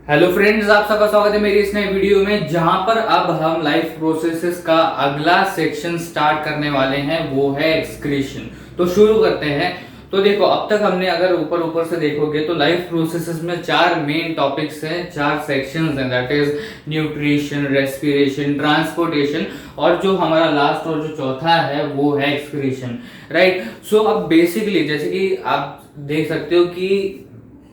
Hello friends, आप सबका स्वागत है मेरी इस नए वीडियो में, जहां पर अब हम लाइफ प्रोसेसेस का अगला सेक्शन स्टार्ट करने वाले हैं, वो है एक्सक्रीशन। तो शुरू करते हैं। तो देखो, अब तक हमने अगर ऊपर ऊपर से देखोगे तो लाइफ प्रोसेसेस में चार मेन टॉपिक्स हैं, चार सेक्शंस हैं, that is nutrition, respiration, transportation, और जो हमारा लास्ट और जो चौथा है वो है एक्सक्रीशन, राइट। सो अब बेसिकली जैसे कि आप देख सकते हो कि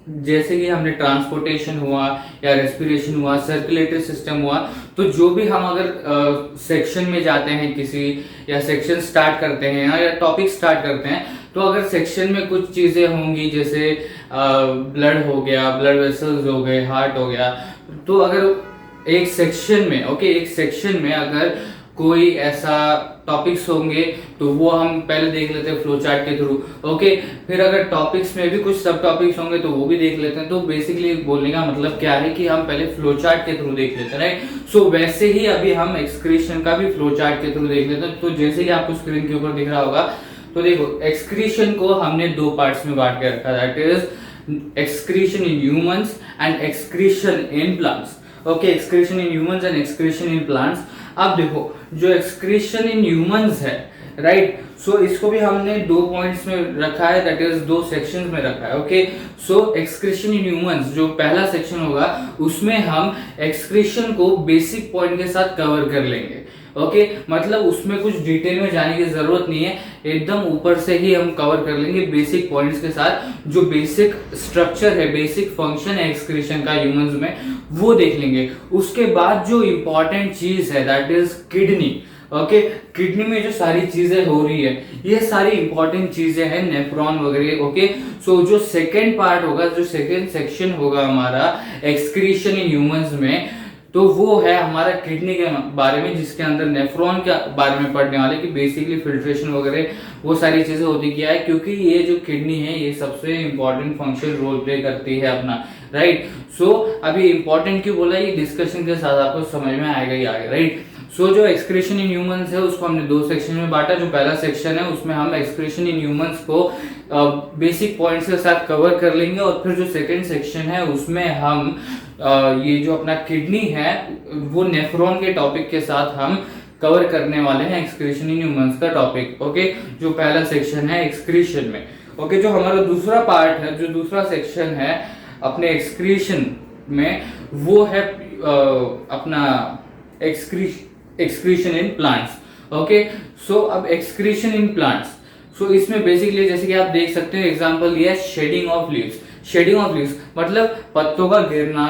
जैसे कि हमने ट्रांसपोर्टेशन हुआ या रेस्पिरेशन हुआ, सर्कुलेटरी सिस्टम हुआ, तो जो भी हम अगर सेक्शन में जाते हैं किसी, या सेक्शन स्टार्ट करते हैं या टॉपिक स्टार्ट करते हैं, तो अगर सेक्शन में कुछ चीजें होंगी जैसे ब्लड हो गया, ब्लड वेसल्स हो गए, हार्ट हो गया, तो अगर एक सेक्शन में एक सेक्शन में अगर कोई ऐसा टॉपिक्स होंगे तो वो हम पहले देख लेते हैं फ्लो चार्ट के थ्रू। फिर अगर टॉपिक्स में भी कुछ सब टॉपिक्स होंगे तो वो भी देख लेते हैं। तो बेसिकली बोलने का मतलब क्या है कि हम पहले फ्लो चार्ट के थ्रू देख लेते हैं, राइट। सो वैसे ही अभी हम एक्सक्रीशन का भी फ्लो चार्ट के थ्रू देख लेते हैं। तो जैसे कि आपको स्क्रीन के ऊपर दिख रहा होगा, तो देखो, एक्सक्रीशन को हमने दो पार्ट्स में बांट के रखा, that is excretion in humans and excretion in plants. Excretion in humans and excretion in plants. अब देखो, जो एक्सक्रीशन इन ह्यूमंस है, राइट, सो इसको भी हमने दो पॉइंट्स में रखा है, दैट इज दो सेक्शंस में रखा है। सो एक्सक्रीशन इन ह्यूमंस जो पहला सेक्शन होगा, उसमें हम एक्सक्रीशन को बेसिक पॉइंट के साथ कवर कर लेंगे। मतलब उसमें कुछ डिटेल में जाने की जरूरत नहीं है, एकदम ऊपर से ही हम कवर कर लेंगे बेसिक पॉइंट्स के साथ। जो बेसिक स्ट्रक्चर है, बेसिक फंक्शन है एक्सक्रीशन का ह्यूमंस में, वो देख लेंगे। उसके बाद जो इंपॉर्टेंट चीज है, दैट इज किडनी। किडनी में जो सारी चीजें हो रही है, ये सारी इंपॉर्टेंट चीजें हैं, नेफ्रॉन वगैरह। सो जो सेकेंड पार्ट होगा, जो सेकेंड सेक्शन होगा हमारा एक्सक्रीशन इन ह्यूमंस में, तो वो है हमारा किडनी के बारे में, जिसके अंदर नेफ्रॉन के बारे में पढ़ने वाले कि बेसिकली फिल्ट्रेशन वगैरह वो सारी चीजें होती क्या है, क्योंकि ये जो किडनी है ये सबसे इंपॉर्टेंट फंक्शन रोल प्ले करती है अपना, राइट। सो अभी इंपॉर्टेंट क्यों बोला, ये डिस्कशन के साथ आपको समझ में आएगा ही आगे, राइट। सो जो एक्सक्रीशन इन ह्यूमंस है उसको हमने दो सेक्शन में बांटा। जो पहला सेक्शन है उसमें हम एक्सक्रीशन इन ह्यूमंस को बेसिक पॉइंट्स के साथ कवर कर लेंगे, और फिर जो सेकंड सेक्शन है उसमें हम ये जो अपना किडनी है वो नेफ्रॉन के टॉपिक के साथ हम कवर करने वाले हैं, एक्सक्रीशन इन ह्यूमंस का टॉपिक। जो पहला सेक्शन है एक्सक्रीशन में। जो हमारा दूसरा पार्ट है, जो दूसरा सेक्शन है अपने एक्सक्रीशन में, वो है अपना एक्सक्रीशन इन प्लांट्स। सो अब एक्सक्रीशन इन प्लांट्स, सो इसमें बेसिकली जैसे कि आप देख सकते हो, एग्जांपल लिया shedding of leaves. Shedding of leaves मतलब पत्तों का गिरना।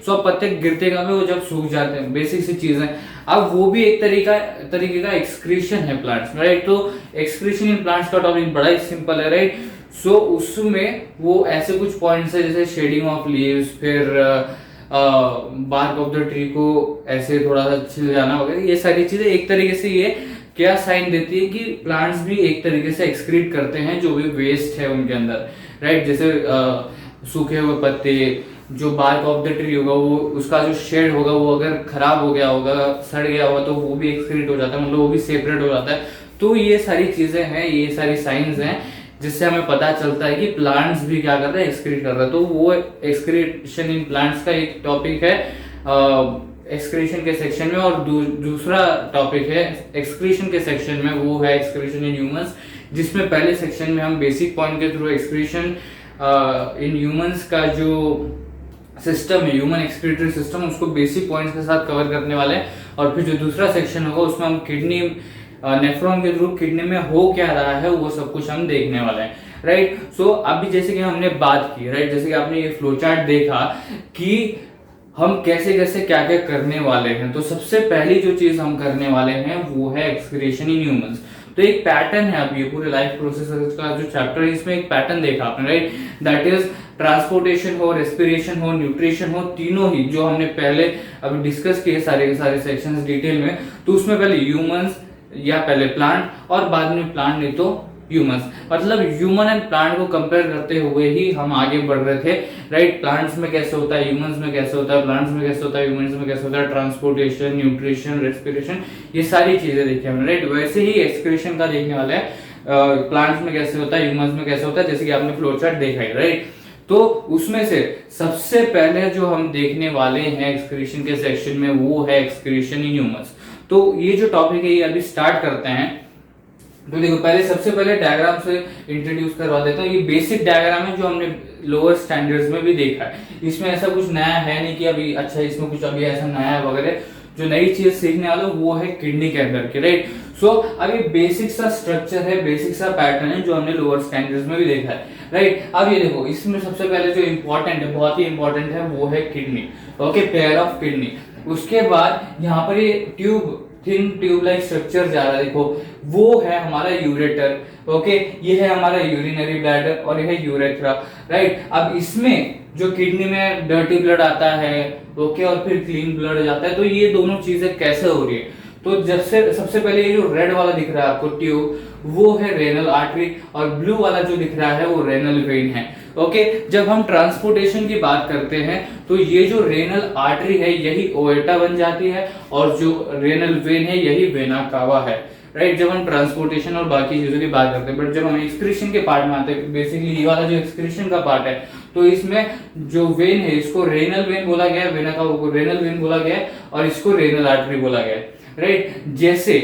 सो अब पत्ते गिरते कब है, वो जब सूख जाते हैं, बेसिक सी चीज है। अब वो भी एक तरीके का एक्सक्रीशन है प्लांट्स में, राइट। तो एक्सक्रीशन इन प्लांट्स का टॉपिक बड़ा ही सिंपल है, राइट। सो उसमें वो ऐसे कुछ पॉइंट्स है जैसे शेडिंग ऑफ लीव्स, फिर बार्क ऑफ द ट्री को ऐसे थोड़ा सा छिल जाना वगैरह, ये सारी चीजें एक तरीके से ये क्या साइन देती है कि प्लांट्स भी एक तरीके से एक्सक्रीट करते हैं जो भी वेस्ट है उनके अंदर, राइट। जैसे सूखे हुए पत्ते, जो बार्क ऑफ द ट्री होगा, वो उसका जो शेड होगा वो अगर खराब हो गया होगा, सड़ गया होगा, तो वो भी एक्सक्रीट हो जाता है, मतलब वो भी सेपरेट हो जाता है। तो ये सारी चीजें हैं, ये सारी साइंस हैं, जिससे हमें पता चलता है कि प्लांट्स भी क्या कर रहे हैं, एक्सक्रीट कर रहे हैं। तो वो एक्सक्रीशन इन प्लांट्स का एक टॉपिक है एक्सक्रीशन के सेक्शन में, और दूसरा टॉपिक है एक्सक्रीशन के सेक्शन में, वो है एक्सक्रीशन इन ह्यूमंस, जिसमें पहले सेक्शन में हम बेसिक पॉइंट के थ्रू एक्सक्रीशन इन ह्यूमंस का जो सिस्टम है, ह्यूमन एक्सक्रीटरी सिस्टम, उसको बेसिक पॉइंट्स के साथ कवर करने वाले हैं। और फिर जो दूसरा सेक्शन होगा उसमें हम किडनी, नेफ्रॉन के थ्रू किडनी में हो क्या रहा है, वो सब कुछ हम देखने वाले हैं, राइट। सो अभी जैसे कि हमने बात की, राइट, जैसे कि आपने ये फ्लो चार्ट देखा कि हम कैसे कैसे क्या क्या करने वाले हैं। तो सबसे पहली जो चीज हम करने वाले हैं वो है एक्सक्रीशन इन ह्यूमंस। तो एक पैटर्न है, अब ये पूरे लाइफ प्रोसेस का जो चैप्टर है इसमें एक पैटर्न देखा आपने, राइट। दैट इज ट्रांसपोर्टेशन हो, रेस्पिरेशन हो, न्यूट्रिशन हो, तीनों ही जो हमने पहले अभी डिस्कस किए सारे के सारे सेक्शंस डिटेल में। तो उसमें पहले ह्यूमंस या पहले प्लांट, और बाद में प्लांट नहीं तो ह्यूमंस, मतलब ह्यूमन एंड प्लांट को कंपेयर करते हुए ही हम आगे बढ़ रहे थे, राइट। प्लांट्स में कैसे होता है, ह्यूमंस में कैसे होता है, प्लांट्स में कैसे होता है, ह्यूमंस में कैसे होता है, ट्रांसपोर्टेशन, न्यूट्रिशन, रेस्पिरेशन, ये सारी चीजें देखी हमने, राइट। वैसे ही एक्सक्रीशन का देखने वाले हैं, प्लांट्स में कैसे होता है, ह्यूमंस में कैसे होता है, जैसे कि आपने फ्लो चार्ट देखा है, राइट। तो उसमें से सबसे पहले जो हम देखने वाले हैं एक्सक्रीशन के सेक्शन में वो है एक्सक्रीशन इन ह्यूमंस। तो ये जो टॉपिक है ये अभी स्टार्ट करते हैं। तो देखो सबसे पहले डायग्राम से इंट्रोड्यूस करवा देता हूँ। ये बेसिक डायग्राम है जो हमने लोअर स्टैंडर्ड्स में भी देखा है। इसमें ऐसा कुछ नया है नहीं कि अभी अच्छा इसमें कुछ अभी ऐसा नया है वगैरह। जो नई चीज सीखने वाला वो है किडनी के अंदर की, राइट। सो अभी बेसिक सा स्ट्रक्चर है, बेसिक सा पैटर्न है जो हमने लोअर स्टैंडर्ड्स में भी देखा है, राइट। अब ये देखो इसमें सबसे पहले जो इम्पोर्टेंट है, बहुत ही इंपॉर्टेंट है, वो है kidney. Okay, pair of kidney. उसके बाद यहाँ पर ये tube, thin tube like structure जा रहा है, देखो वो है हमारा यूरेटर। ओके, ये है हमारा यूरिनरी ब्लैडर और ये है यूरेथ्रा, राइट। अब इसमें जो किडनी में डर्टी ब्लड आता है, ओके, और फिर क्लीन ब्लड जाता है, तो ये दोनों चीजें कैसे हो रही है? तो जब से सबसे पहले ये जो रेड वाला दिख रहा है आपको ट्यूब, वो है रेनल आर्टरी, और ब्लू वाला जो दिख रहा है वो रेनल वेन है। ओके, जब हम ट्रांसपोर्टेशन की बात करते हैं तो ये जो रेनल आर्टरी है यही ओएटा बन जाती है, और जो रेनल वेन है यही वेना कावा है, राइट। जब हम ट्रांसपोर्टेशन और बाकी चीजों की बात करते हैं, बट जब हम एक्सक्रीशन के पार्ट में आते हैं, बेसिकली ये वाला जो एक्सक्रीशन का पार्ट है, तो इसमें जो वेन है इसको रेनल वेन बोला गया है, वेना कावा को रेनल वेन बोला गया है, और इसको रेनल आर्टरी बोला गया है, राइट। जैसे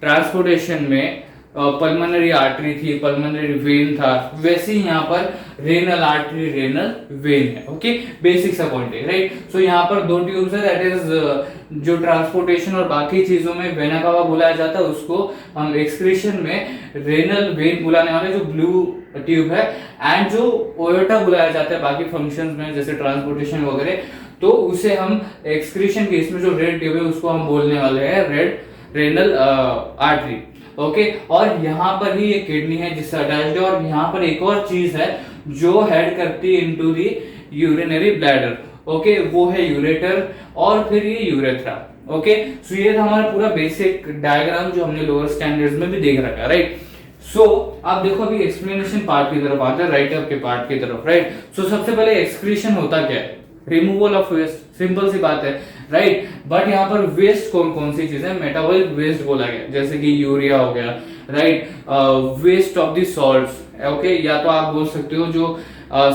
ट्रांसपोर्टेशन में पल्मोनरी आर्टरी थी, पल्मोनरी वेन था, वैसे ही यहाँ पर रेनल आर्टरी, रेनल वेन है। ओके, बेसिक सा पॉइंट है, राइट। सो यहाँ पर दो ट्यूब्स है, दैट इज जो ट्रांसपोर्टेशन और बाकी चीजों में वेना कावा बुलाया जाता है, उसको हम एक्सक्रीशन में रेनल वेन बुलाने वाले जो ब्लू ट्यूब है, एंड जो ओयोटा बुलाया जाता है बाकी फंक्शंस में जैसे ट्रांसपोर्टेशन वगैरह, तो उसे हम एक्सक्रीशन के इसमें जो रेड ट्यूब है उसको हम बोलने वाले हैं रेनल आर्टरी। ओके, और यहाँ पर ही ये किडनी है जिससे अटैच्ड है, और यहाँ पर एक और चीज है जो हेड करती है into the urinary bladder. Okay, वो है यूरेटर, और फिर ये यूरेथ्रा। ओके, सो ये था हमारा पूरा बेसिक डायग्राम जो हमने लोअर स्टैंडर्ड्स में भी देख रखा है, राइट। सो आप देखो अभी एक्सप्लेनेशन पार्ट की तरफ आते हैं, राइट अप के पार्ट की तरफ, राइट। सो सबसे पहले एक्सक्रीशन होता क्या है? रिमूवल ऑफ वेस्ट, सिंपल सी बात है, राइट। बट यहाँ पर वेस्ट कौन कौन सी चीज है? मेटाबॉलिक वेस्ट बोला गया, जैसे कि यूरिया हो गया, right. Waste of the salts, okay, या तो आप बोल सकते हो जो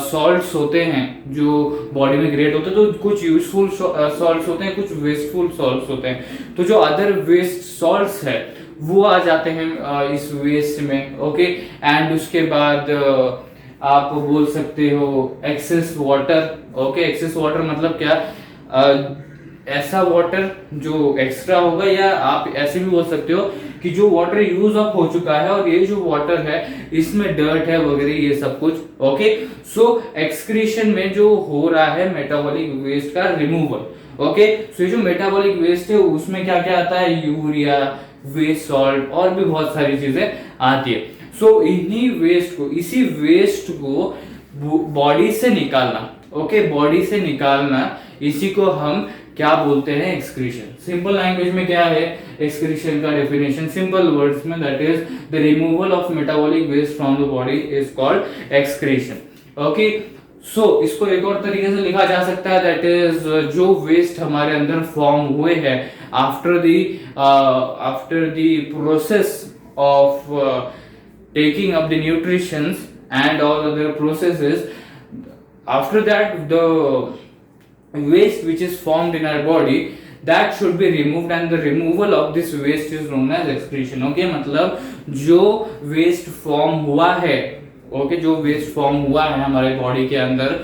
सॉल्ट्स होते हैं जो बॉडी में क्रिएट होते हैं, तो कुछ यूजफुल सॉल्ट्स होते हैं, कुछ वेस्टफुल सॉल्ट्स होते हैं। तो जो अदर वेस्ट सॉल्ट्स है वो आ जाते हैं इस वेस्ट में, ओके। एंड उसके बाद आप बोल सकते हो excess water. Okay, excess water मतलब क्या? ऐसा वाटर जो एक्स्ट्रा होगा, या आप ऐसे भी बोल सकते हो कि जो वाटर यूज अप हो चुका है, और ये जो वाटर है इसमें डर्ट है वगैरह ये सब कुछ। ओके, सो एक्सक्रीशन में जो हो रहा है मेटाबॉलिक वेस्ट का रिमूवल। ओके, सो ये जो मेटाबॉलिक वेस्ट है उसमें क्या क्या आता है? यूरिया, वेस्ट सॉल्ट, और भी बहुत सारी चीजें आती है। सो इन्हीं वेस्ट को, इसी वेस्ट को बॉडी से निकालना, ओके, बॉडी से निकालना, इसी को हम क्या बोलते हैं? एक्सक्रीशन। सिंपल लैंग्वेज में क्या है एक्सक्रीशन का डेफिनेशन? सिंपल वर्ड्स में that is the removal of metabolic waste from the body is called excretion. Okay, so इसको एक और तरीके से लिखा जा सकता है, दैट इज जो वेस्ट हमारे अंदर फॉर्म हुए हैं after the process of taking up the nutritions and all other processes, after that the waste which is formed in our body that should be removed, and the removal of this waste is known as excretion. Okay, मतलब जो waste form हुआ है, okay, जो waste form हुआ है हमारे body के अंदर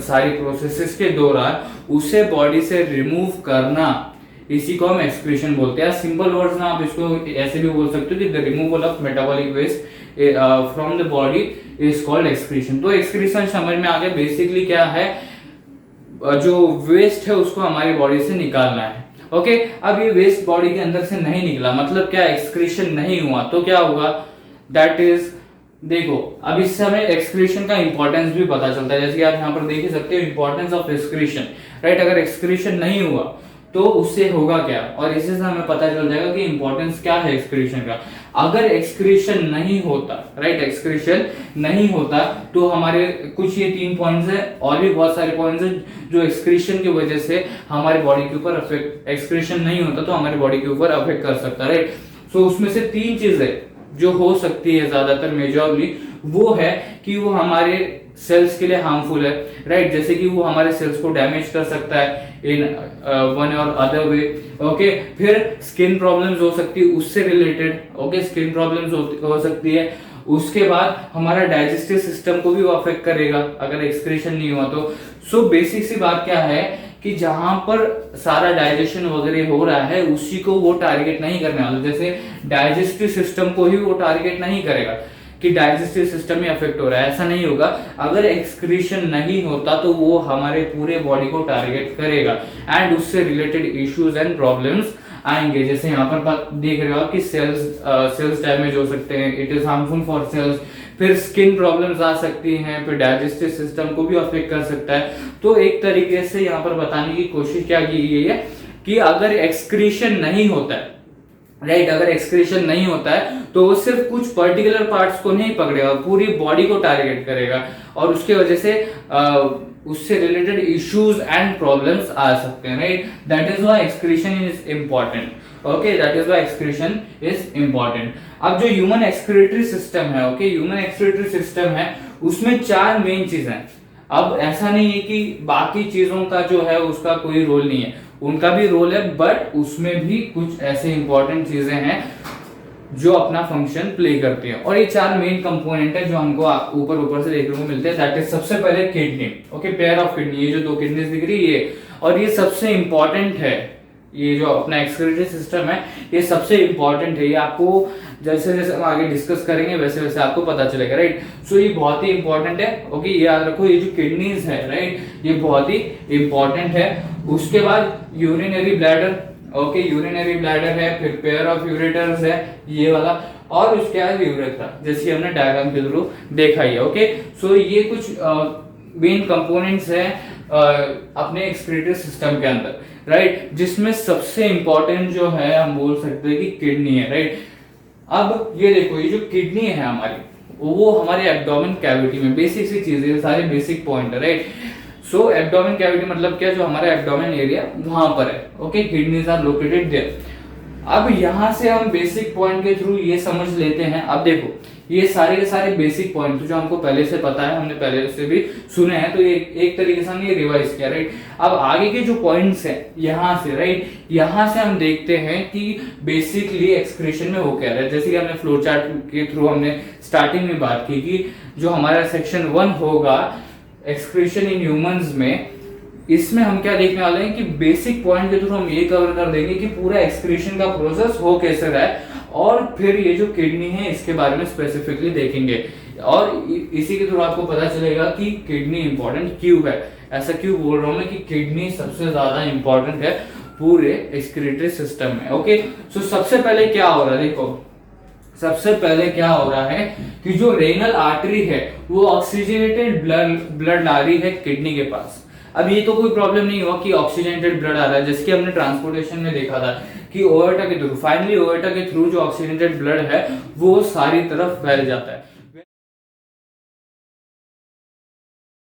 सारी प्रोसेसेस के दौरान, उसे बॉडी से रिमूव करना, इसी को हम एक्सक्रीशन बोलते हैं। सिंपल वर्ड्स में आप इसको ऐसे भी बोल सकते हो कि the removal of metabolic waste from the body is called excretion. तो एक्सक्रीशन समझ में आ गया, बेसिकली क्या है? जो वेस्ट है उसको हमारी बॉडी से निकालना है। ओके, अब ये वेस्ट बॉडी के अंदर से नहीं निकला, मतलब क्या? एक्सक्रीशन नहीं हुआ, तो क्या होगा? दैट इज, देखो अब इस समय एक्सक्रीशन का इंपॉर्टेंस भी पता चलता है, जैसे कि आप यहाँ पर देख ही सकते हो इंपॉर्टेंस ऑफ एक्सक्रीशन, राइट। अगर एक्सक्रीशन नहीं हुआ तो उससे होगा क्या, और इससे हमें पता चल जाएगा कि इंपॉर्टेंस क्या है एक्सक्रीशन का। अगर एक्सक्रीशन नहीं होता, राइट, एक्सक्रीशन नहीं होता तो हमारे कुछ ये 3 पॉइंट्स है, और भी बहुत सारे पॉइंट्स है जो एक्सक्रीशन की वजह से हमारे बॉडी के ऊपर अफेक्ट, एक्सक्रीशन नहीं होता तो हमारे बॉडी के ऊपर अफेक्ट कर सकता है, राइट। सो उसमें से 3 चीजें जो हो सकती है ज्यादातर मेजरली, वो है कि वो हमारे सेल्स के लिए हार्मफुल है, राइट। जैसे कि वो हमारे सेल्स को डैमेज कर सकता है इन वन और अदर वे, ओके। फिर स्किन प्रॉब्लम्स हो सकती है उससे रिलेटेड, ओके, स्किन प्रॉब्लम्स हो सकती है। उसके बाद हमारा डाइजेस्टिव सिस्टम को भी वो अफेक्ट करेगा अगर एक्सक्रीशन नहीं हुआ तो। सो बेसिक सी बात क्या है कि जहां पर सारा डाइजेशन वगैरह हो रहा है उसी को वो टारगेट नहीं करने वाला। जैसे डाइजेस्टिव सिस्टम को ही वो टारगेट नहीं करेगा कि डाइजेस्टिव सिस्टम में अफेक्ट हो रहा है, ऐसा नहीं होगा। अगर एक्सक्रीशन नहीं होता तो वो हमारे पूरे बॉडी को टारगेट करेगा एंड उससे रिलेटेड इश्यूज एंड प्रॉब्लम्स आएंगे। जैसे यहाँ पर देख रहे हो आप कि सेल्स डैमेज हो सकते हैं, it is harmful for cells. फिर स्किन प्रॉब्लम्स आ सकती हैं, फिर डाइजेस्टिव सिस्टम को भी अफेक्ट कर सकता है। तो एक तरीके से यहाँ पर बताने की कोशिश क्या की गई है कि अगर एक्सक्रीशन नहीं होता है, राइट, अगर एक्सक्रीशन नहीं होता है तो वो सिर्फ कुछ पर्टिकुलर पार्ट्स को नहीं पकड़ेगा, पूरी बॉडी को टारगेट करेगा और उसके वजह से उससे रिलेटेड इश्यूज एंड प्रॉब्लम्स आ सकते हैं, right. That is why excretion is important, okay, that is why excretion is important. अब जो ह्यूमन एक्सक्रीटरी सिस्टम है, ओके, ह्यूमन एक्सक्रीटरी सिस्टम है उसमें 4 मेन चीजें हैं। अब ऐसा नहीं है कि बाकी चीजों का जो है उसका कोई रोल नहीं है, उनका भी रोल है, बट उसमें भी कुछ ऐसे इंपॉर्टेंट चीजें हैं जो अपना फंक्शन प्ले करती है। और ये 4 मेन कंपोनेंट है जो हमको ऊपर से देखने को मिलते हैं। दैट इज सबसे पहले kidney, okay, pair of kidney, ये जो 2 किडनीज दिख रही है ये, और ये सबसे इंपॉर्टेंट है। ये जो अपना एक्सक्रीटरी सिस्टम है ये सबसे इंपॉर्टेंट है। ये आपको जैसे जैसे हम आगे डिस्कस करेंगे वैसे वैसे आपको पता चलेगा, राइट। सो ये बहुत ही इंपॉर्टेंट है, ओके, ये याद रखो। ये जो किडनीज है, राइट, ये बहुत ही इंपॉर्टेंट है। उसके बाद urinary bladder, okay, urinary bladder है, फिर पेयर ऑफ यूरेटर्स है ये वाला, और उसके बाद यूरेथ्रा, जैसे हमने डायग्राम के थ्रू देखा ही है, ओके। सो ये कुछ मेन कंपोनेंट्स हैं अपने एक्सक्रीटरी सिस्टम के अंदर, राइट, जिसमें सबसे इंपॉर्टेंट जो है हम बोल सकते हैं कि किडनी है, राइट। अब ये देखो, ये जो किडनी है हमारी वो हमारे एब्डोमेन कैविटी में, बेसिक सी चीज है, सारे बेसिक पॉइंट है, राइट। सो एब्डोमेन कैविटी मतलब क्या, जो हमारा एब्डोमेन एरिया वहां पर है, okay, kidneys are located there. अब यहां से हम बेसिक पॉइंट के थ्रू ये समझ लेते हैं। अब देखो ये सारे के सारे बेसिक पॉइंट जो हमको पहले से पता है, हमने पहले से भी सुने हैं, तो ये एक तरीके से हमने रिवाइज किया, राइट। अब आगे के जो पॉइंट्स हैं यहाँ से, राइट, यहाँ से हम देखते हैं कि बेसिकली एक्सक्रीशन में हो क्या रहा है। जैसे कि हमने फ्लो चार्ट के थ्रू हमने स्टार्टिंग में बात की कि जो हमारा सेक्शन 1 होगा एक्सक्रीशन इन ह्यूमंस में, इसमें हम क्या देखने वाले हैं कि बेसिक पॉइंट के थ्रू हम ये कवर कर देंगे कि पूरा एक्सक्रीशन का प्रोसेस हो कैसे रहा है, और फिर ये जो किडनी है इसके बारे में स्पेसिफिकली देखेंगे, और इसी के थ्रू आपको पता चलेगा कि किडनी इंपॉर्टेंट क्यों है। ऐसा क्यों बोल रहा हूं मैं कि किडनी सबसे ज्यादा इंपॉर्टेंट है पूरे एक्सक्रीटरी सिस्टम में, ओके। सो सबसे पहले क्या हो रहा है, देखो सबसे पहले क्या हो रहा है कि जो रेनल आर्टरी है वो ऑक्सीजनेटेड ब्लड ला रही है किडनी के पास। अब ये तो कोई प्रॉब्लम नहीं हुआ कि ऑक्सीजनेटेड ब्लड आ रहा है, जैसे कि हमने ट्रांसपोर्टेशन में देखा था कि ओएटा के थ्रू, फाइनली ओएटा के थ्रू जो ऑक्सीजनेटेड ब्लड है वो सारी तरफ फैल जाता है।